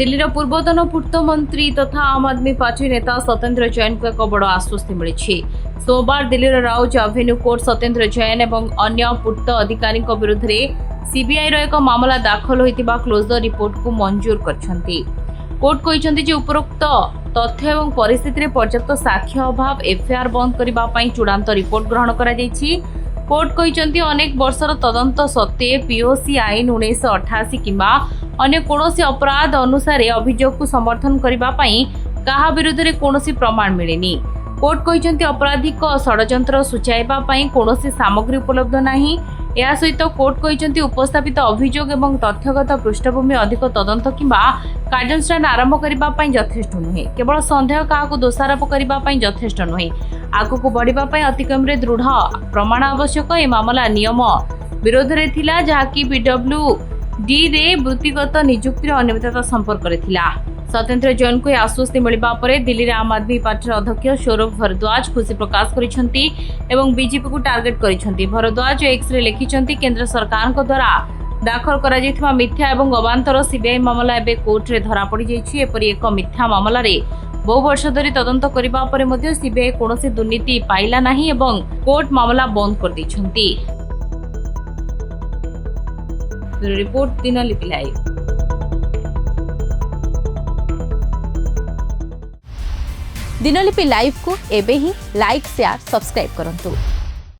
दिल्लीर पूर्वतन पूर्त मंत्री तथा आम आदमी पार्टी नेता सत्येंद्र जैन को एक बड़ आश्वस्ति मिली। सोमवार दिल्लीर राउज एवेन्यू कोर्ट सत्येंद्र जैन और अन्य पूर्त अधिकारी विरुद्ध सीबीआई एक मामला दाखल होता क्लोजर रिपोर्ट को मंजूर करछंती। कोर्ट कहते उपरोक्त तथ्य और परिस्थिति पर्याप्त साक्ष्य अभाव एफआईआर बंद करने चूड़ांत रिपोर्ट ग्रहण करा जायछि। कोर्ट कहते अनेक वर्षर तदंत सत्वे पीओसी आईन 1988 किंबा अन्य कोनोसी अपराध अनुसार अभियोग को समर्थन करने कहा विरुद्ध कोनोसी प्रमाण मिलेनी। कोर्ट कहते अपराधिक षड्यंत्र सूचाइबा कोनोसी सामग्री उपलब्ध नाही। या सहित कोर्ट कहते उपस्थापित अभियोग एवं तथ्यगत पृष्ठभूमि अधिक तदंत किंबा कार्यानुष्ठान आरंभ करने यथेष्ट नुहे। केवल सन्देह क्या दोषारोप करने यथेष्ट नुहे। आगक बढ़ापी अतिक्रम दृढ़ प्रमाण आवश्यक। ए मामला नियम विरोध में थिला जहाँकि पीडब्ल्यूडी रे वृत्तिगत नियुक्तिर अनियमितता संपर्क में थिला। सत्येंद्र जैन को आश्वस्ति मिलवा पर दिल्ली आम आदमी पार्टी अध्यक्ष सौरभ भारद्वाज खुशी प्रकाश करिसेंती एवं बीजेपी को टार्गेट करिसेंती। भारद्वाज एक्स रे लिखिसेंती केंद्र सरकार द्वारा दाखल करा जायथिबा मिथ्या एवं अवांतर सीबीआई मामला एबे कोर्ट रे धरा पड़ी जायछि। एपरि एक मिथ्या मामला रे बहु वर्ष धरी तदंत करबा परे मध्ये सीबीआई कोनोसी दुर्नीति पाइला नाही एवं कोर्ट मामला बंद कर दैछंती। Report Dinlipi live. Dinlipi live को एबे ही लाइक शेयर सब्सक्राइब करंतु।